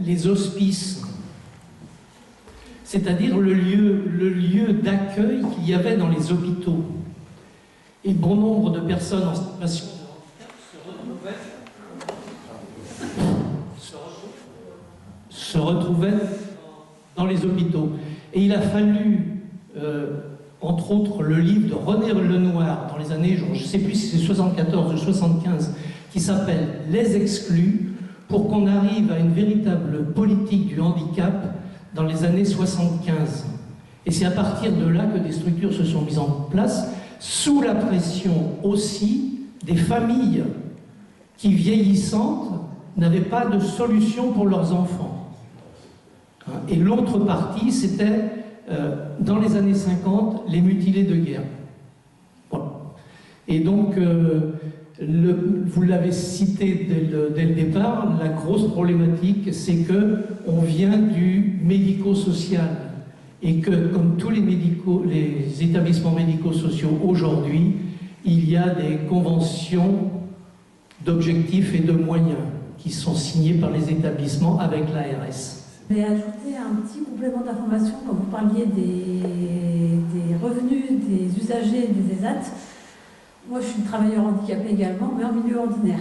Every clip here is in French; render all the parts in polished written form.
les hospices, c'est-à-dire le lieu d'accueil qu'il y avait dans les hôpitaux. Et bon nombre de personnes en situation de handicap se retrouvaient dans les hôpitaux. Et il a fallu, entre autres, le livre de René Lenoir, dans les années, je ne sais plus si c'est 74 ou 75, qui s'appelle « Les exclus », pour qu'on arrive à une véritable politique du handicap dans les années 75. Et c'est à partir de là que des structures se sont mises en place, sous la pression aussi des familles qui, vieillissantes, n'avaient pas de solution pour leurs enfants. Et l'autre partie, c'était, dans les années 50, les mutilés de guerre. Voilà. Et donc, vous l'avez cité dès le départ, la grosse problématique, c'est qu'on vient du médico-social. Et que, comme tous les établissements médico-sociaux aujourd'hui, il y a des conventions d'objectifs et de moyens qui sont signées par les établissements avec l'ARS. Je vais ajouter un petit complément d'information quand vous parliez des revenus des usagers des ESAT. Moi, je suis travailleur handicapé également, mais en milieu ordinaire.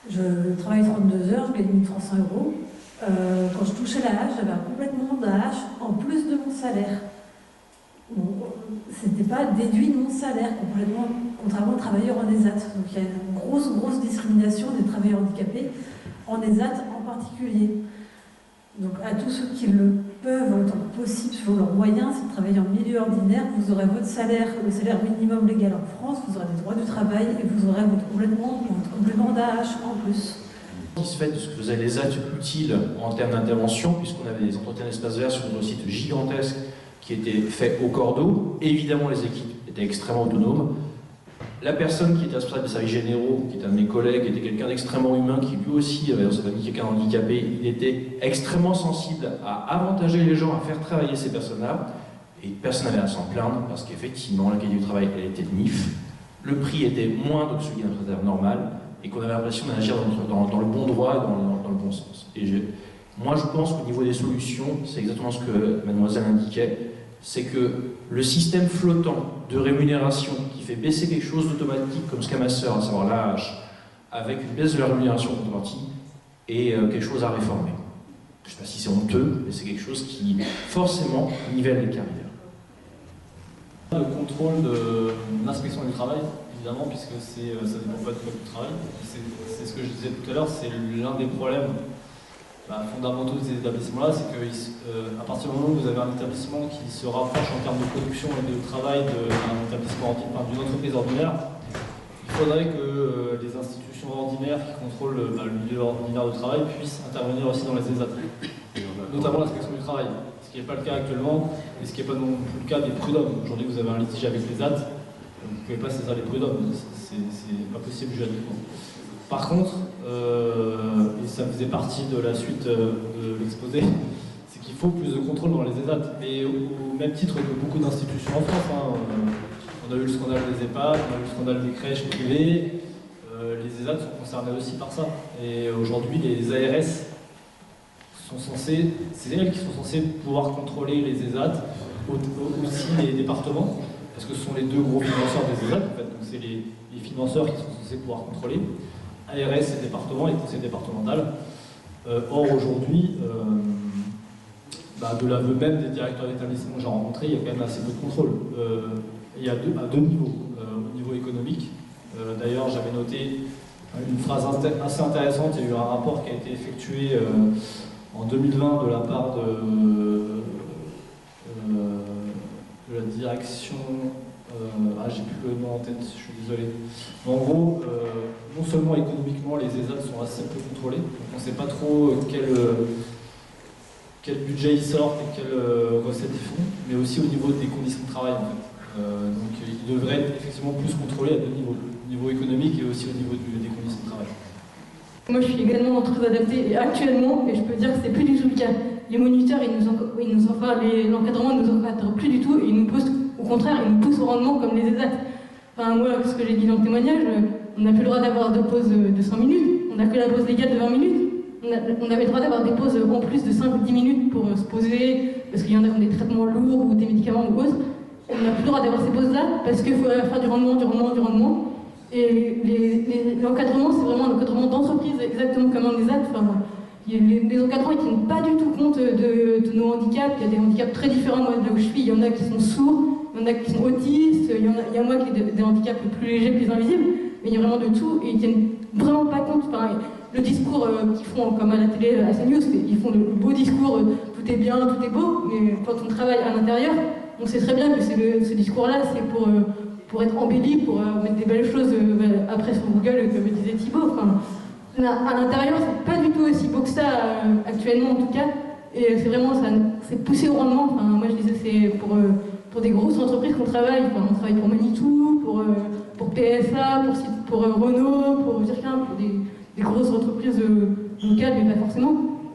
Je travaille 32 heures, je gagne 1300 €. Quand je touchais l'AH, j'avais un complément d'AH en plus de mon salaire. Bon, c'était pas déduit de mon salaire complètement, contrairement aux travailleurs en ESAT. Donc il y a une grosse discrimination des travailleurs handicapés, en ESAT en particulier. Donc à tous ceux qui le peuvent, autant que possible, selon leurs moyens, si vous travaillez en milieu ordinaire, vous aurez votre salaire, le salaire minimum légal en France, vous aurez des droits du travail et vous aurez votre complément d'AH en plus. Satisfait de ce que faisaient les aides utiles en termes d'intervention, puisqu'on avait des entretiens d'espace vert sur un site gigantesque qui était fait au cordeau. Évidemment, les équipes étaient extrêmement autonomes. La personne qui était responsable des services généraux, qui était un de mes collègues, était quelqu'un d'extrêmement humain, qui lui aussi avait dans sa famille quelqu'un handicapé. Il était extrêmement sensible à avantager les gens, à faire travailler ces personnes-là. Et personne n'avait à s'en plaindre, parce qu'effectivement, la qualité du travail, elle était de NIF. Le prix était moindre que celui d'un prestataire normal, et qu'on avait l'impression d'agir dans le bon droit, dans le bon sens. Et moi, je pense qu'au niveau des solutions, c'est exactement ce que mademoiselle indiquait, c'est que le système flottant de rémunération qui fait baisser quelque chose d'automatique, comme ce qu'a ma sœur, à savoir l'AH, avec une baisse de la rémunération en contrepartie, est quelque chose à réformer. Je ne sais pas si c'est honteux, mais c'est quelque chose qui, forcément, nivelle les carrières. Le contrôle de l'inspection du travail, évidemment, puisque ça dépend pas du code du travail. C'est ce que je disais tout à l'heure, c'est l'un des problèmes fondamentaux de ces établissements-là, c'est qu'à partir du moment où vous avez un établissement qui se rapproche en termes de production et de travail d'un établissement d'une entreprise ordinaire, il faudrait que les institutions ordinaires qui contrôlent le milieu ordinaire de travail puissent intervenir aussi dans les ESAT, notamment l'inspection du travail, ce qui n'est pas le cas actuellement, et ce qui n'est pas non plus le cas des prud'hommes. Aujourd'hui, vous avez un litige avec les ESAT, vous ne pouvez pas saisir les prud'hommes, c'est pas possible juridiquement. Par contre, et ça faisait partie de la suite de l'exposé, c'est qu'il faut plus de contrôle dans les ESAT. Et au même titre que beaucoup d'institutions en France, on a eu le scandale des EHPAD, on a eu le scandale des crèches privées, les ESAT sont concernés aussi par ça. Et aujourd'hui, les ARS sont censés, c'est elles qui sont censées pouvoir contrôler les ESAT, aussi les départements, parce que ce sont les deux gros financeurs des ESAT, en fait. Donc c'est les financeurs qui sont censés pouvoir contrôler. ARS et département, et conseil départemental. Or, aujourd'hui, de l'aveu même des directeurs d'établissement que j'ai rencontrés, il y a quand même assez peu de contrôle. Il y a à deux niveaux. Au niveau économique, d'ailleurs, j'avais noté une phrase assez intéressante. Il y a eu un rapport qui a été effectué en 2020 de la part de la direction. J'ai plus le nom en tête, je suis désolé. Mais en gros, non seulement économiquement, les ESAT sont assez peu contrôlés, donc on ne sait pas trop quel budget ils sortent et quelles recettes ils font, mais aussi au niveau des conditions de travail, en fait. Donc ils devraient être effectivement plus contrôlés à deux niveaux, au niveau économique et aussi au niveau des conditions de travail. Moi, je suis également très adaptée et actuellement, et je peux dire que c'est plus du tout le cas. Les moniteurs, l'encadrement ne nous encadre plus du tout et ils nous posent, au contraire, ils nous poussent au rendement comme les ESAT. Enfin, moi, ce que j'ai dit dans le témoignage, on n'a plus le droit d'avoir de pause de 5 minutes, on n'a que la pause légale de 20 minutes. on avait le droit d'avoir des pauses en plus de 5-10 minutes pour se poser, parce qu'il y en a qui ont des traitements lourds ou des médicaments ou autres. On n'a plus le droit d'avoir ces pauses-là parce qu'il faut faire du rendement. Et l'encadrement, c'est vraiment l'encadrement d'entreprise, exactement comme en ESAT. Enfin, les encadrants ils ne tiennent pas du tout compte de nos handicaps. Il y a des handicaps très différents. Moi, de là où je suis, il y en a qui sont sourds, il y en a qui sont autistes, il y a moi qui ai des handicaps plus légers, plus invisibles. Mais il y a vraiment de tout et ils ne tiennent vraiment pas compte. Enfin, le discours qu'ils font, comme à la télé, à CNews, ils font le beau discours, tout est bien, tout est beau, mais quand on travaille à l'intérieur, on sait très bien que ce discours-là, c'est pour être embelli, pour mettre des belles choses après sur Google, comme disait Thibaut. Enfin, à l'intérieur, c'est pas du tout aussi beau que ça, actuellement en tout cas, et c'est vraiment, c'est poussé au rendement. Enfin, moi je disais, c'est pour des grosses entreprises qu'on travaille. Enfin, on travaille pour Manitou, pour PSA, pour Renault, pour Virkin, pour des grosses entreprises locales, mais pas forcément.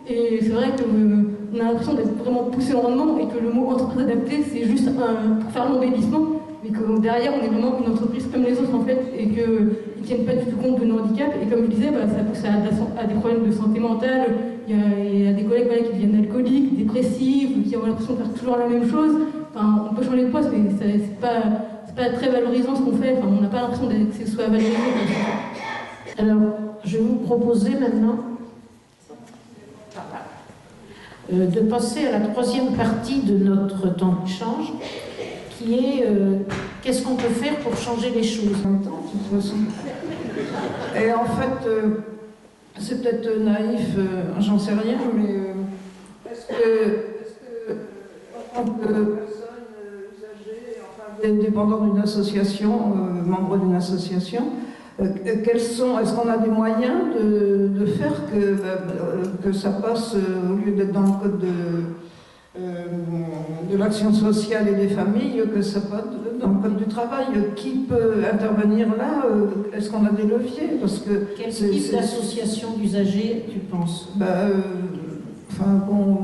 Et c'est vrai qu'on a l'impression d'être vraiment poussé au rendement et que le mot entreprise adaptée, c'est juste pour faire l'embellissement, mais que derrière, on est vraiment une entreprise comme les autres en fait, et qu'ils ne tiennent pas du tout compte de nos handicaps. Et comme je disais, ça pousse à des problèmes de santé mentale. Il y a des collègues qui deviennent alcooliques, dépressifs, qui ont l'impression de faire toujours la même chose. Enfin, on peut changer de poste, mais c'est pas très valorisant ce qu'on fait. Enfin, on n'a pas l'impression que ce soit valorisé. Alors, je vais vous proposer maintenant de passer à la troisième partie de notre temps d'échange, qui est qu'est-ce qu'on peut faire pour changer les choses. En même temps, de toute façon. Et en fait, c'est peut-être naïf, j'en sais rien, mais est-ce que en tant que personne usagée, enfin dépendant d'une association, membre d'une association, est-ce qu'on a des moyens de faire que ça passe, au lieu d'être dans le code de l'action sociale et des familles, que ça passe dans le code du travail? Qui peut intervenir là? Est-ce qu'on a des leviers? Parce que quel type d'association d'usagers tu penses? Moi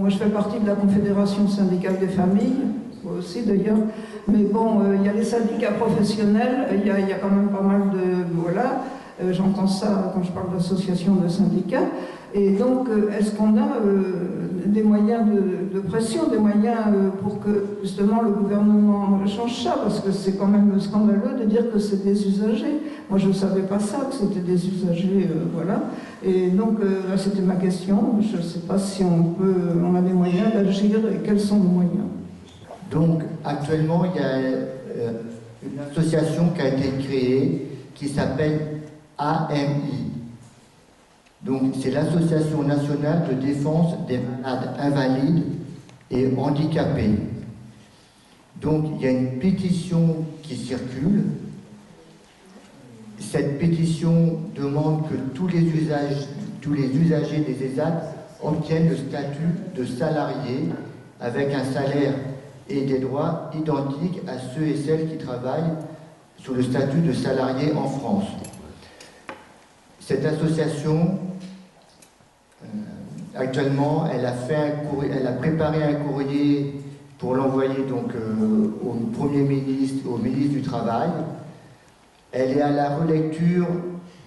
je fais partie de la Confédération syndicale des familles, moi aussi d'ailleurs, mais bon, il y a les syndicats professionnels, il y a quand même pas mal de... Voilà, j'entends ça quand je parle d'association de syndicats, et donc est-ce qu'on a des moyens de pression, des moyens pour que justement le gouvernement change ça, parce que c'est quand même scandaleux de dire que c'est des usagers. Moi je ne savais pas ça, que c'était des usagers, voilà. Et donc là c'était ma question, je ne sais pas si on a des moyens d'agir et quels sont nos moyens. Donc actuellement il y a une association qui a été créée qui s'appelle AMI. Donc c'est l'Association nationale de défense des malades invalides et handicapés. Donc il y a une pétition qui circule. Cette pétition demande que tous les usagers des ESAT obtiennent le statut de salarié avec un salaire et des droits identiques à ceux et celles qui travaillent sous le statut de salarié en France. Cette association, actuellement, elle a préparé un courrier pour l'envoyer donc au Premier ministre, au ministre du Travail. Elle est à la relecture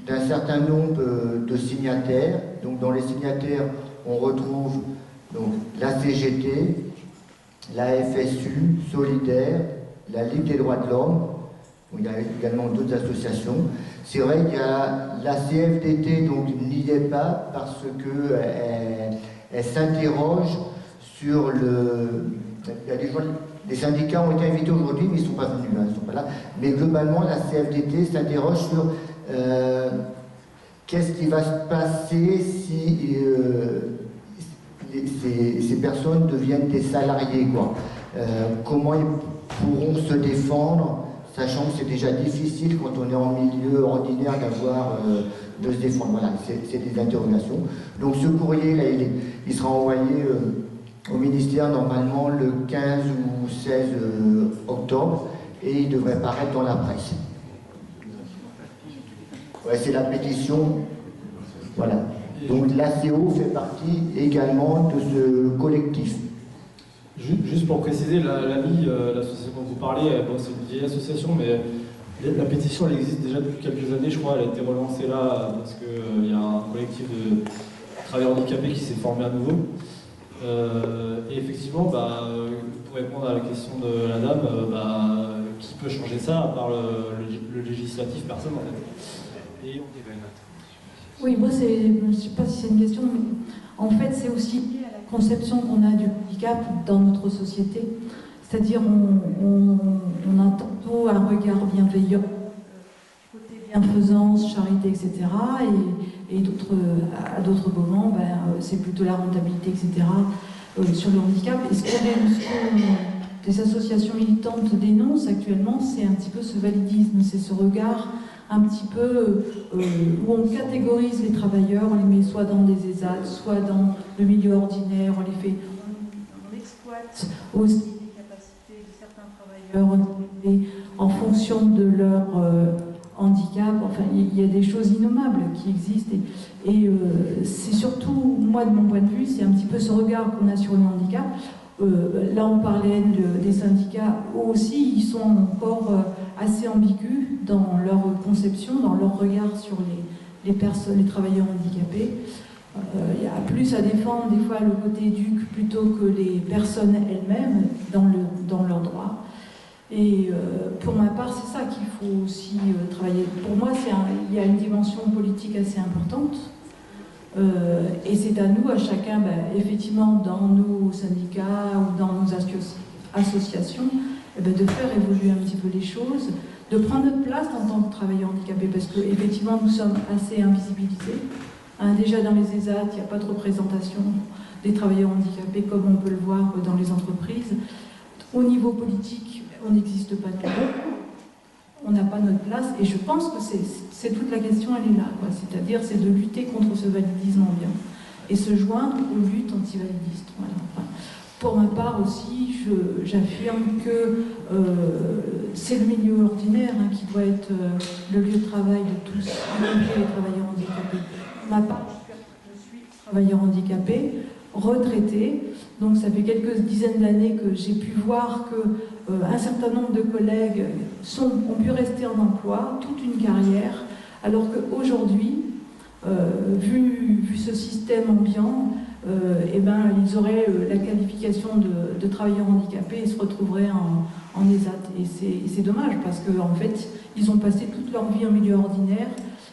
d'un certain nombre de signataires. Donc dans les signataires, on retrouve donc la CGT, la FSU, Solidaire, la Ligue des droits de l'homme. Il y a également d'autres associations. C'est vrai qu'il y a la CFDT, donc n'y est pas parce qu'elle s'interroge sur le... Il y a des syndicats ont été invités aujourd'hui, mais ils ne sont pas venus, ils ne sont pas là. Mais globalement, la CFDT s'interroge sur qu'est-ce qui va se passer si ces personnes deviennent des salariés, quoi. Comment ils pourront se défendre, sachant que c'est déjà difficile quand on est en milieu ordinaire de se défendre. Voilà, c'est des interrogations. Donc ce courrier, là, il sera envoyé au ministère normalement le 15 ou 16 octobre et il devrait paraître dans la presse. Ouais, c'est la pétition. Voilà. Donc l'ACO fait partie également de ce collectif. Juste pour préciser, l'AMI, l'association dont vous parlez, bon, c'est une vieille association, mais la pétition elle existe déjà depuis quelques années, je crois. Elle a été relancée là parce qu'il y a un collectif travailleur handicapé qui s'est formé à nouveau. Et effectivement, pour répondre à la question de la dame, qui peut changer ça à part le législatif, personne en fait. Et oui, moi, je ne sais pas si c'est une question, mais en fait, c'est aussi lié à la conception qu'on a du handicap dans notre société. C'est-à-dire, on a tantôt un regard bienveillant, côté bienfaisance, charité, etc. Et à d'autres moments, c'est plutôt la rentabilité, etc. Sur le handicap. Et ce que des associations militantes dénoncent actuellement, c'est un petit peu ce validisme, c'est ce regard un petit peu où on catégorise les travailleurs, on les met soit dans des ESAT, soit dans le milieu ordinaire, on exploite aussi les capacités de certains travailleurs en fonction de leur handicap. Enfin, il y a des choses innommables qui existent et c'est surtout, moi de mon point de vue, c'est un petit peu ce regard qu'on a sur le handicap. Là, on parlait des syndicats, eux aussi, ils sont encore assez ambigus dans leur conception, dans leur regard sur les travailleurs handicapés. Il y a plus à défendre des fois le côté éduc plutôt que les personnes elles-mêmes dans leurs droits. Et pour ma part, c'est ça qu'il faut aussi travailler. Pour moi, il y a une dimension politique assez importante. Et c'est à nous, à chacun, effectivement, dans nos syndicats ou dans nos associations, de faire évoluer un petit peu les choses, de prendre notre place en tant que travailleurs handicapés, parce qu'effectivement, nous sommes assez invisibilisés. Déjà dans les ESAT, il n'y a pas de représentation des travailleurs handicapés comme on peut le voir dans les entreprises. Au niveau politique, on n'existe pas de tout. On n'a pas notre place, et je pense que c'est toute la question, elle est là. C'est-à-dire, c'est de lutter contre ce validisme ambiant et se joindre aux luttes antivalidistes. Voilà. Enfin, pour ma part aussi, j'affirme que c'est le milieu ordinaire qui doit être le lieu de travail de tous, y compris les travailleurs handicapés. Pour ma part, je suis travailleur handicapé, retraité, donc ça fait quelques dizaines d'années que j'ai pu voir qu'un certain nombre de collègues ont pu rester en emploi toute une carrière, alors qu'aujourd'hui, vu ce système ambiant, ils auraient la qualification de travailleurs handicapés et se retrouveraient en ESAT. Et c'est dommage parce qu'en fait, ils ont passé toute leur vie en milieu ordinaire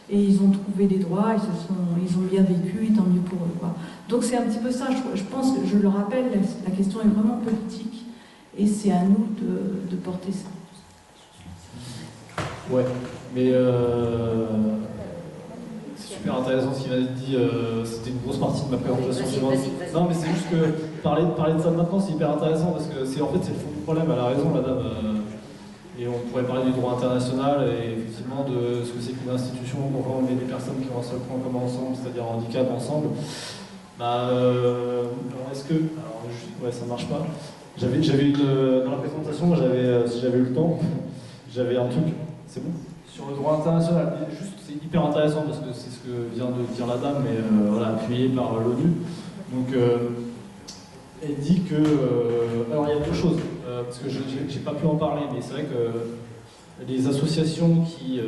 et ils ont trouvé des droits, ils ont bien vécu, et tant mieux pour eux. Donc c'est un petit peu ça, je pense que, je le rappelle, la question est vraiment politique et c'est à nous de porter ça. Ouais, mais c'est super intéressant ce qu'il a dit, c'était une grosse partie de ma présentation suivante. Non mais c'est juste que parler de ça maintenant c'est hyper intéressant parce que c'est le fond du problème, elle a raison madame. Et on pourrait parler du droit international et effectivement de ce que c'est qu'une institution, pourquoi on met des personnes qui ont un seul point commun ensemble, c'est-à-dire un handicap ensemble. Alors est-ce que... ouais, ça marche pas. J'avais dans la présentation, si j'avais eu le temps, j'avais un truc, c'est bon, sur le droit international. Juste, c'est hyper intéressant parce que c'est ce que vient de dire la dame, mais voilà, appuyé par l'ONU. Donc, elle dit que... alors, il y a deux choses, parce que j'ai pas pu en parler, mais c'est vrai que les associations qui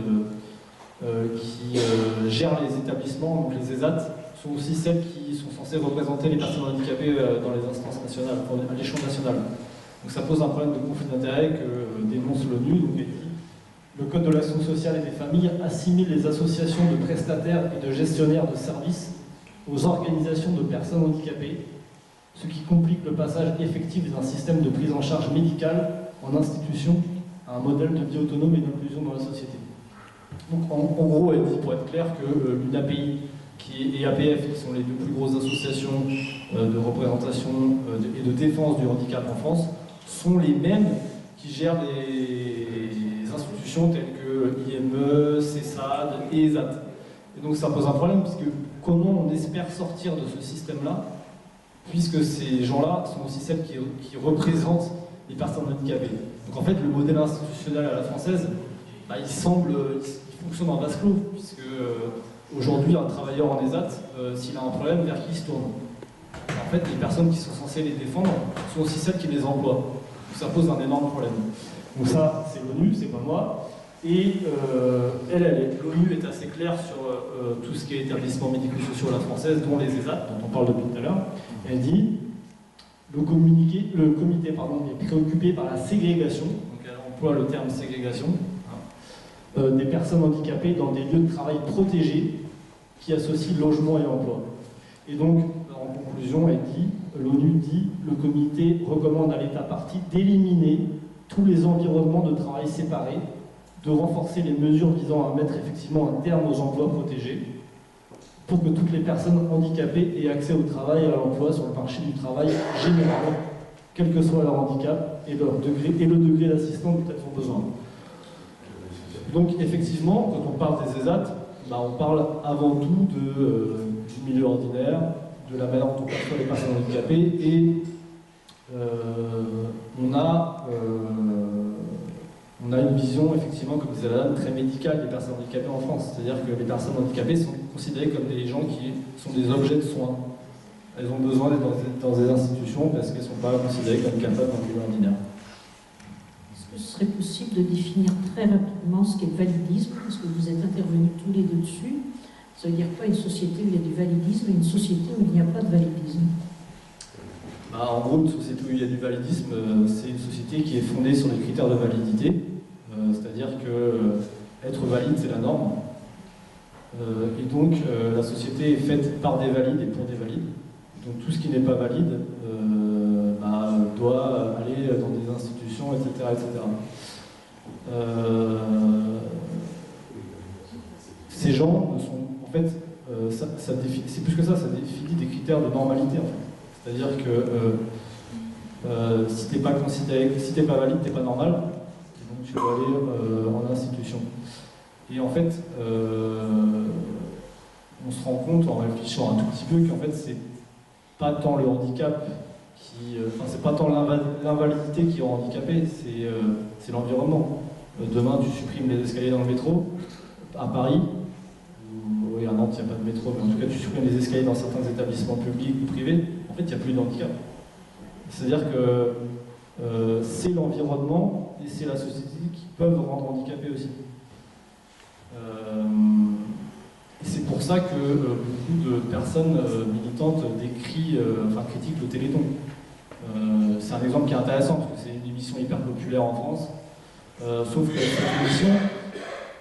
gèrent les établissements, donc les ESAT, sont aussi celles qui sont censées représenter les personnes handicapées dans les instances nationales, à l'échelon national. Donc ça pose un problème de conflit d'intérêts que dénonce l'ONU. Donc elle dit, le Code de l'action sociale et des familles assimile les associations de prestataires et de gestionnaires de services aux organisations de personnes handicapées, ce qui complique le passage effectif d'un système de prise en charge médicale en institution à un modèle de vie autonome et d'inclusion dans la société. Donc en gros, elle dit, pour être clair, que l'UNAPI et APF, qui sont les deux plus grosses associations de représentation et de défense du handicap en France, sont les mêmes qui gèrent les institutions telles que IME, CESAD et ESAT. Et donc ça pose un problème, parce que comment on espère sortir de ce système-là, puisque ces gens-là sont aussi celles qui représentent les personnes handicapées. Donc en fait, le modèle institutionnel à la française, il fonctionne en vase clos, puisque aujourd'hui, un travailleur en ESAT, s'il a un problème, vers qui il se tourne? En fait, les personnes qui sont censées les défendre sont aussi celles qui les emploient. Donc ça pose un énorme problème. Donc ça, c'est l'ONU, c'est pas moi. Et l'ONU est assez claire sur tout ce qui est établissements médico-sociaux à la française, dont les ESAT, dont on parle depuis tout à l'heure. Elle dit le comité est préoccupé par la ségrégation, donc elle emploie le terme ségrégation, des personnes handicapées dans des lieux de travail protégés qui associent logement et emploi. Et donc, en conclusion, l'ONU dit le comité recommande à l'État partie d'éliminer tous les environnements de travail séparés, de renforcer les mesures visant à mettre effectivement un terme aux emplois protégés, pour que toutes les personnes handicapées aient accès au travail et à l'emploi sur le marché du travail général, quel que soit leur handicap et le degré d'assistance dont elles ont besoin. Donc effectivement, quand on parle des ESAT, on parle avant tout du milieu ordinaire, de la manière dont on perçoit les personnes handicapées, et on a une vision, effectivement, comme disait Alan, très médicale des personnes handicapées en France. C'est-à-dire que les personnes handicapées sont considérées comme des gens qui sont des objets de soins. Elles ont besoin d'être dans des institutions parce qu'elles ne sont pas considérées comme capables d'un milieu ordinaire. Est-ce que ce serait possible de définir très rapidement ce qu'est le validisme, parce que vous êtes intervenus tous les deux dessus? Ça veut dire quoi une société où il y a du validisme et une société où il n'y a pas de validisme? En gros, une société où il y a du validisme, c'est une société qui est fondée sur les critères de validité, c'est-à-dire que être valide, c'est la norme. Et donc, la société est faite par des valides et pour des valides. Donc, tout ce qui n'est pas valide doit aller dans des institutions, etc. etc. Ces gens sont, en fait, c'est plus que ça, ça définit des critères de normalité, en fait. C'est-à-dire que si t'es pas considéré, si t'es pas valide, t'es pas normal, et donc tu dois aller en institution. Et en fait, on se rend compte en réfléchissant un tout petit peu qu'en fait c'est pas tant le handicap c'est pas tant l'invalidité qui rend handicapé, c'est l'environnement. Demain, tu supprimes les escaliers dans le métro à Paris. Oui, à Nantes, il n'y a pas de métro, mais en tout cas, tu supprimes les escaliers dans certains établissements publics ou privés. En fait, il n'y a plus de handicap. C'est-à-dire que c'est l'environnement et c'est la société qui peuvent rendre handicapés aussi. Et c'est pour ça que beaucoup de personnes militantes critiquent le Téléthon. C'est un exemple qui est intéressant parce que c'est une émission hyper populaire en France. Sauf que cette émission,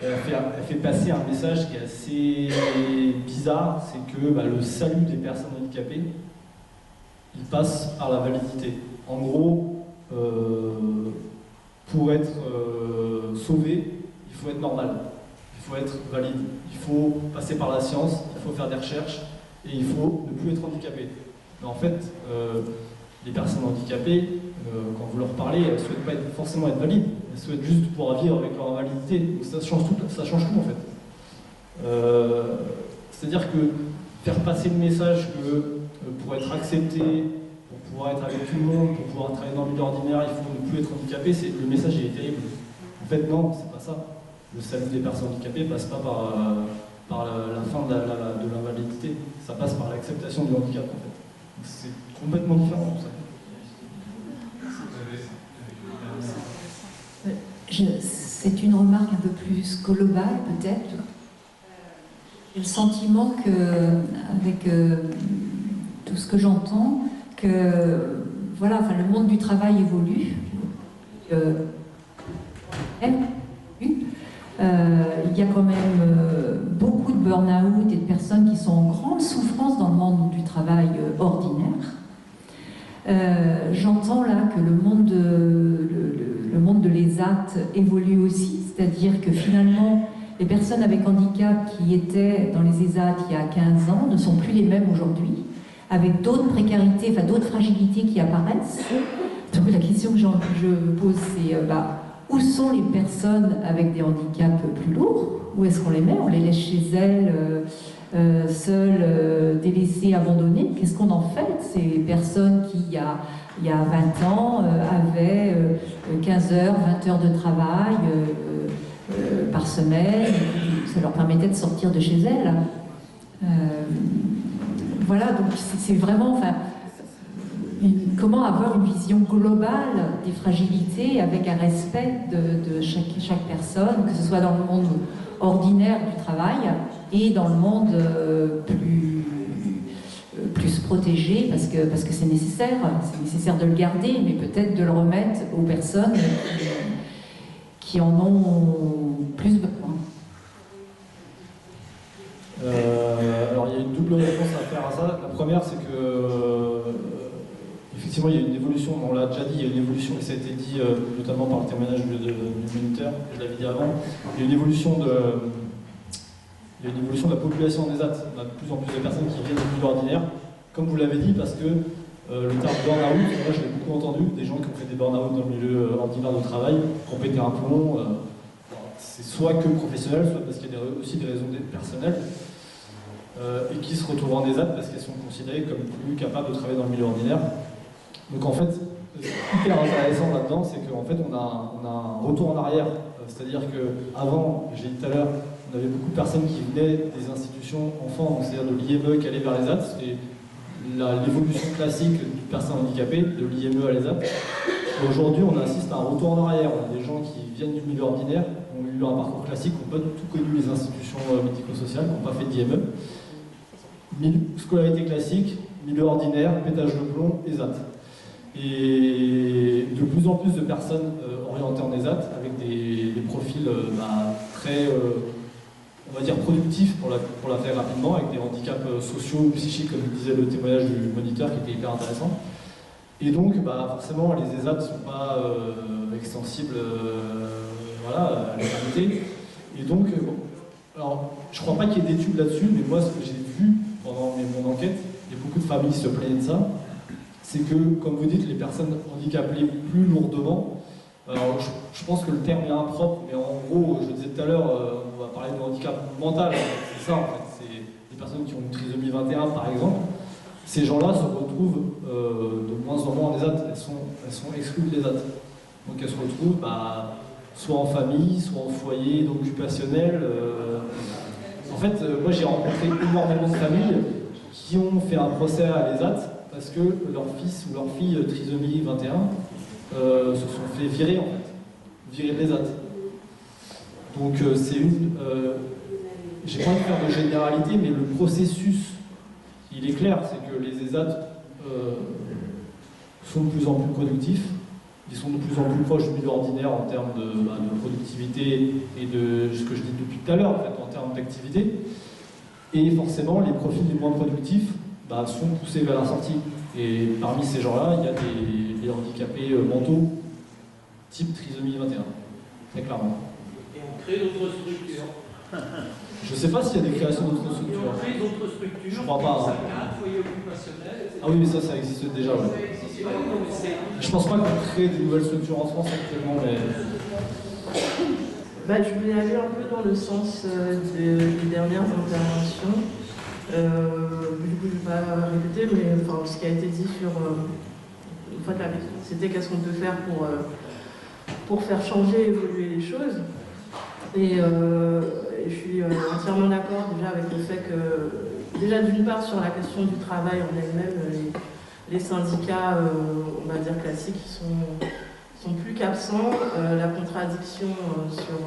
elle fait passer un message qui est assez bizarre, c'est que le salut des personnes handicapées, il passe par la validité. En gros, pour être sauvé, il faut être normal, il faut être valide, il faut passer par la science, il faut faire des recherches et il faut ne plus être handicapé. Mais en fait, les personnes handicapées, quand vous leur parlez, elles ne souhaitent pas forcément être valides, elles souhaitent juste pouvoir vivre avec leur invalidité. Donc ça change tout en fait. C'est-à-dire que faire passer le message que pour être accepté, pour pouvoir être avec tout le monde, pour pouvoir travailler dans le milieu ordinaire, il faut ne plus être handicapé, le message est terrible. En fait non, c'est pas ça. Le salut des personnes handicapées passe pas par la fin de l'invalidité, ça passe par l'acceptation du handicap en fait. C'est complètement différent tout ça. C'est une remarque un peu plus globale peut-être. J'ai le sentiment que, avec tout ce que j'entends, que le monde du travail évolue. Il y a quand même beaucoup de burn-out et de personnes qui sont en grande souffrance dans le monde du travail ordinaire. J'entends là que le monde de l'ESAT évolue aussi, c'est-à-dire que finalement, les personnes avec handicap qui étaient dans les ESAT il y a 15 ans ne sont plus les mêmes aujourd'hui, avec d'autres précarités, d'autres fragilités qui apparaissent. Donc la question que je pose, c'est où sont les personnes avec des handicaps plus lourds? Où est-ce qu'on les met? On les laisse chez elles, seules, délaissées, abandonnées. Qu'est-ce qu'on en fait? Ces personnes qui, il y a 20 ans, avaient 15 heures, 20 heures de travail par semaine. Ça leur permettait de sortir de chez elles. Voilà, donc c'est vraiment... comment avoir une vision globale des fragilités avec un respect de chaque personne, que ce soit dans le monde ordinaire du travail et dans le monde plus protégé, parce que c'est nécessaire de le garder, mais peut-être de le remettre aux personnes qui en ont plus besoin. Alors il y a une double réponse à faire à ça. La première, c'est que effectivement il y a une évolution, on l'a déjà dit, il y a une évolution, et ça a été dit notamment par le témoignage du moniteur, je l'avais dit avant, il y a une évolution de la population des ZAT. On a de plus en plus de personnes qui viennent du milieu ordinaire, comme vous l'avez dit, parce que le terme burn-out, moi je l'ai beaucoup entendu, des gens qui ont fait des burn-out dans le milieu ordinaire de travail, qui ont pété un plomb, c'est soit que professionnel, soit parce qu'il y a aussi des raisons personnelles, et qui se retrouvent en ESAT parce qu'elles sont considérées comme plus capables de travailler dans le milieu ordinaire. Donc en fait, ce qui est hyper intéressant là-dedans, c'est qu'en fait on a un retour en arrière. C'est-à-dire qu'avant, j'ai dit tout à l'heure, on avait beaucoup de personnes qui venaient des institutions enfants, c'est-à-dire de l'IME qui allaient vers les ZAT. C'était l'évolution classique d'une personne handicapée, de l'IME à l'ESAT. Aujourd'hui, on assiste à un retour en arrière. On a des gens qui viennent du milieu ordinaire, ont eu un parcours classique, qui n'ont pas du tout connu les institutions médico-sociales, qui n'ont pas fait d'IME. Scolarité classique, milieu ordinaire, pétage de plomb, ESAT. Et de plus en plus de personnes orientées en ESAT, avec des profils très, on va dire, productifs pour la faire rapidement, avec des handicaps sociaux ou psychiques, comme disait le témoignage du moniteur, qui était hyper intéressant. Et donc, forcément, les ESAT ne sont pas extensibles à la maternité. Et donc, alors, je ne crois pas qu'il y ait d'études là-dessus, mais moi, ce que j'ai vu pendant mon enquête, et beaucoup de familles se plaignaient de ça, c'est que, comme vous dites, les personnes handicapées plus lourdement, alors je pense que le terme est impropre, mais en gros, je disais tout à l'heure, on va parler de handicap mental, c'est ça en fait, c'est des personnes qui ont une trisomie 21 par exemple, ces gens-là se retrouvent de moins en moins en ESAT, elles sont exclues de l'ESAT. Donc elles se retrouvent soit en famille, soit en foyer occupationnel. En fait, moi j'ai rencontré énormément de familles qui ont fait un procès à l'ESAT parce que leur fils ou leur fille trisomie 21 se sont fait virer en fait, virer de l'ESAT. Donc c'est j'ai pas envie de faire de généralité, mais le processus, il est clair, c'est que les ESAT sont de plus en plus productifs, ils sont de plus en plus proches du milieu ordinaire en termes de productivité et de ce que je dis depuis tout à l'heure, en fait, en termes d'activité. Et forcément, les profils les moins productifs sont poussés vers la sortie. Et parmi ces gens-là, il y a des handicapés mentaux, type trisomie 21, très clairement. Et on crée d'autres structures. Je ne sais pas s'il y a des créations d'autres structures. On crée d'autres structures. Je crois pas. Foyer occupationnel, etc. Ah oui, mais ça existe déjà. Ouais. Je pense pas qu'on crée de nouvelles structures en France actuellement, mais... je voulais aller un peu dans le sens des dernières interventions. Du coup, je ne vais pas répéter, mais ce qui a été dit sur... une fois que la question, c'était qu'est-ce qu'on peut faire pour faire changer, évoluer les choses. Et je suis entièrement d'accord déjà avec le fait que, déjà d'une part sur la question du travail en elle-même, les syndicats, on va dire classiques, sont plus qu'absents. La contradiction sur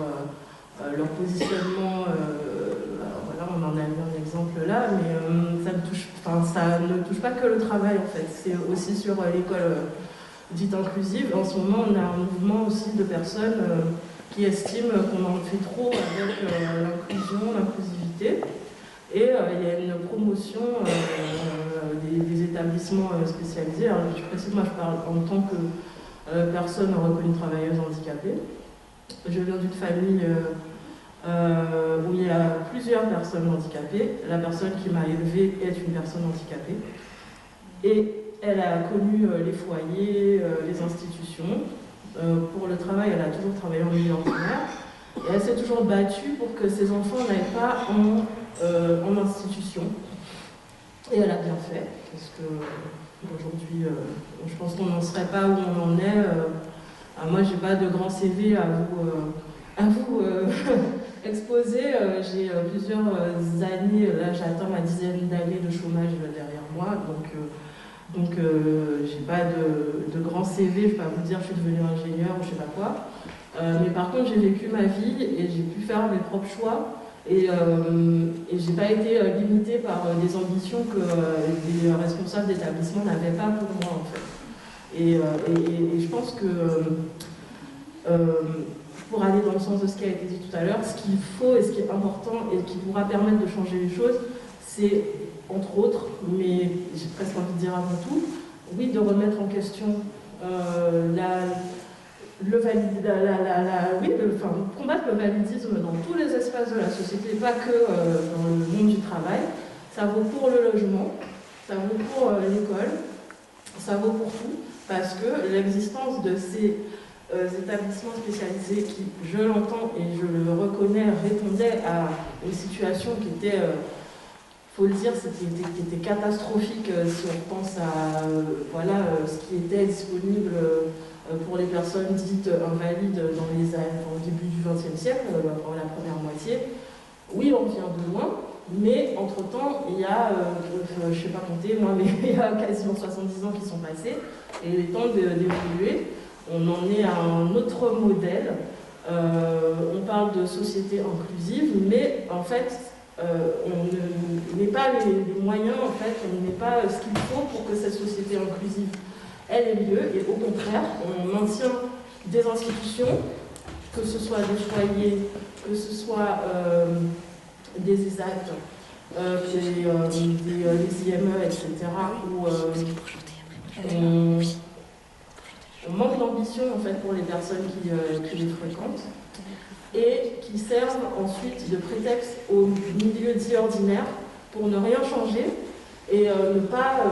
leur positionnement, alors voilà, on en a vu un exemple là, mais ça ne touche pas que le travail en fait, c'est aussi sur l'école dite inclusive. En ce moment, on a un mouvement aussi de personnes qui estiment qu'on en fait trop avec l'inclusion, l'inclusivité. Et il y a une promotion des établissements spécialisés. Alors, je précise, moi je parle en tant que personne reconnue travailleuse handicapée. Je viens d'une famille où il y a plusieurs personnes handicapées. La personne qui m'a élevée est une personne handicapée. Et elle a connu les foyers, les institutions. Pour le travail, elle a toujours travaillé en milieu ordinaire. Et elle s'est toujours battue pour que ses enfants n'aillent pas en institution. Et elle a bien fait, parce qu'aujourd'hui, je pense qu'on n'en serait pas où on en est. Moi, j'ai pas de grand CV à vous exposer. J'ai plusieurs années, là j'atteins ma 10e d'années de chômage derrière moi. Donc Donc j'ai pas de grand CV, je vais pas vous dire je suis devenue ingénieur ou je sais pas quoi. Mais par contre j'ai vécu ma vie et j'ai pu faire mes propres choix et j'ai pas été limitée par des ambitions que les responsables d'établissement n'avaient pas pour moi en fait. Et je pense que pour aller dans le sens de ce qui a été dit tout à l'heure, ce qu'il faut et ce qui est important et qui pourra permettre de changer les choses, c'est entre autres, mais j'ai presque envie de dire avant tout, oui, de remettre en question combattre le validisme dans tous les espaces de la société, pas que dans le monde du travail. Ça vaut pour le logement, ça vaut pour l'école, ça vaut pour tout, parce que l'existence de ces établissements spécialisés qui, je l'entends et je le reconnais, répondaient à une situation qui était... faut le dire, qui était catastrophique si on pense à ce qui était disponible pour les personnes dites invalides au début du XXe siècle, pendant la première moitié. Oui, on vient de loin, mais entre-temps, il y a, je ne sais pas compter moi, mais il y a quasiment 70 ans qui sont passés, et il est temps d'évoluer. On en est à un autre modèle. On parle de société inclusive, mais en fait, on ne met pas les moyens, en fait, on ne met pas ce qu'il faut pour que cette société inclusive ait lieu, et au contraire, on maintient des institutions, que ce soit des foyers, que ce soit des ESAT, des IME, etc., où on manque d'ambition en fait, pour les personnes qui les fréquentent, et qui servent ensuite de prétexte au milieu dit ordinaire pour ne rien changer et ne pas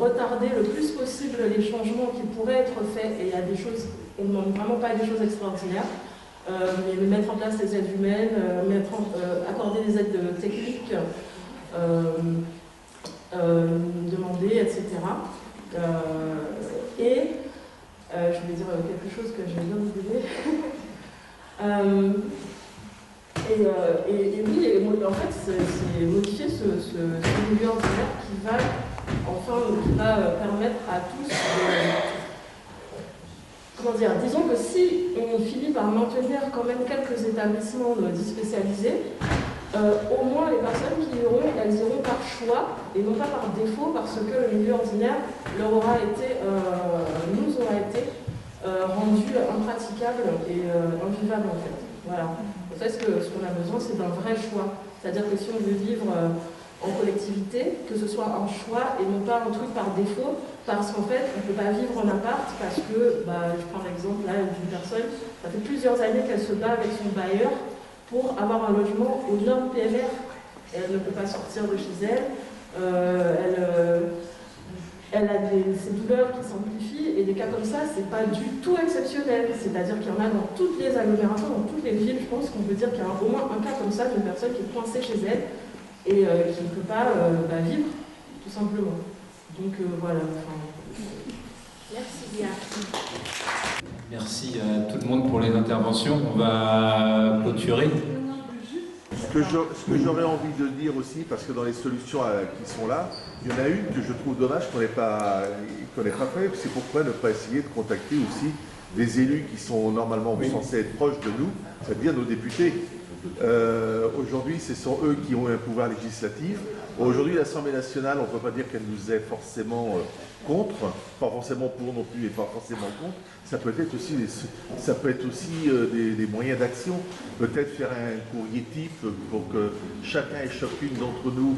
retarder le plus possible les changements qui pourraient être faits. Et il y a des choses, on ne demande vraiment pas des choses extraordinaires, mais mettre en place des aides humaines, accorder des aides techniques, demander, etc. Je voulais dire quelque chose que j'ai bien oublié. Oui, en fait, c'est modifier ce milieu ordinaire qui va permettre à tous disons que si on finit par maintenir quand même quelques établissements dits spécialisés, au moins les personnes qui iront, elles iront par choix et non pas par défaut, parce que le milieu ordinaire nous aura été rendu impraticable et invivable en fait. Voilà. En fait, ce qu'on a besoin, c'est d'un vrai choix. C'est-à-dire que si on veut vivre en collectivité, que ce soit un choix et non pas un truc par défaut, parce qu'en fait, on ne peut pas vivre en appart parce que, je prends l'exemple là d'une personne, ça fait plusieurs années qu'elle se bat avec son bailleur pour avoir un logement aux normes PMR. Elle ne peut pas sortir de chez elle, elle a ces douleurs qui s'amplifient, et des cas comme ça, c'est pas du tout exceptionnel. C'est-à-dire qu'il y en a dans toutes les agglomérations, dans toutes les villes. Je pense qu'on peut dire qu'il y a au moins un cas comme ça d'une personne qui est coincée chez elle et qui ne peut pas vivre, tout simplement. Donc voilà. Merci bien. Merci à tout le monde pour les interventions. On va clôturer. Ce que j'aurais envie de dire aussi, parce que dans les solutions qui sont là, il y en a une que je trouve dommage qu'on n'ait pas fait, c'est pourquoi ne pas essayer de contacter aussi des élus qui sont normalement censés être proches de nous, c'est-à-dire nos députés. Aujourd'hui, ce sont eux qui ont un pouvoir législatif. Aujourd'hui, l'Assemblée nationale, on ne peut pas dire qu'elle nous est forcément contre, pas forcément pour non plus et pas forcément contre. Ça peut être aussi, des moyens d'action. Peut-être faire un courrier type pour que chacun et chacune d'entre nous,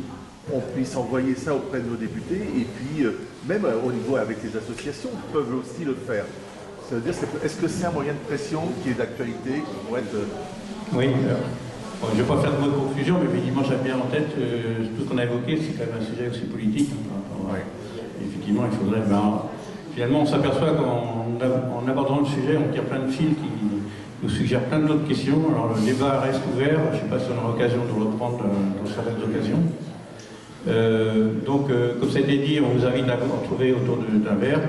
on puisse envoyer ça auprès de nos députés. Et puis, même au niveau avec les associations, peuvent aussi le faire. Ça veut dire, est-ce que c'est un moyen de pression qui est d'actualité, qui pourrait être... Oui, bon, je ne vais pas faire de mot de conclusion, mais effectivement, j'ai bien en tête tout ce qu'on a évoqué, c'est quand même un sujet aussi politique. Effectivement, il faudrait... finalement, on s'aperçoit qu'en abordant le sujet, on tire plein de fils qui nous suggèrent plein d'autres questions. Alors le débat reste ouvert, je ne sais pas si on aura l'occasion de le reprendre dans certaines occasions. Comme ça a été dit, on vous invite à vous retrouver autour d'un verre.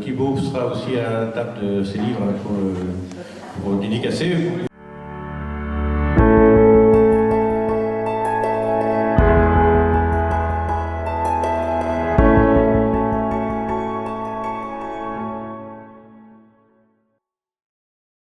Thibaut sera aussi à la table de ses livres pour dédicacer.